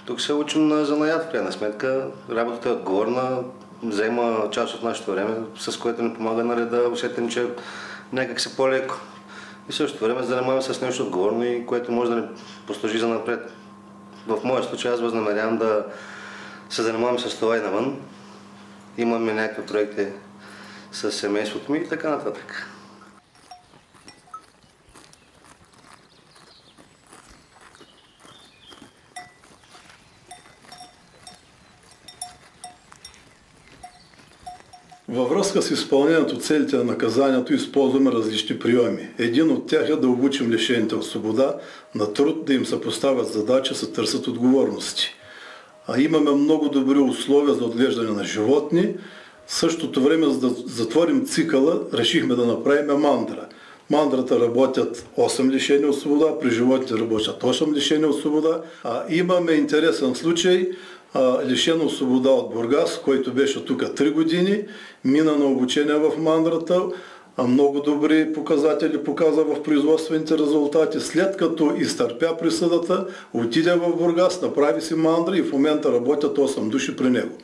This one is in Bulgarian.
Тук се учим на занаят, в крайна сметка. Работата е отговорна, взема част от нашето време, с което ни помага да усетим, че някак се по-леко. И същото време занимаваме с нещо отговорно и което може да ни послужи за напред. В моя случай аз възнамерявам да се занимавам с това и навън. Имаме някакви проекти с семейството ми и така нататък. Във връзка с изпълнението целите на наказанието използваме различни приеми. Един от тях е да обучим лишените от свобода на труд, да им се поставят задачи, се търсят отговорности. Имаме много добри условия за отглеждане на животни. В същото време, за да затворим цикъла, решихме да направим мандра. Мандрата работят 8 лишени от свобода, при животните работят 8 лишени от свобода. Имаме интересен случай. Лишен от свобода от Бургас, който беше тук 3 години, мина на обучение в мандрата, много добри показатели показа в производствените резултати. След като изтърпя присъдата, отиде в Бургас, направи си мандра и в момента работят 8 души при него.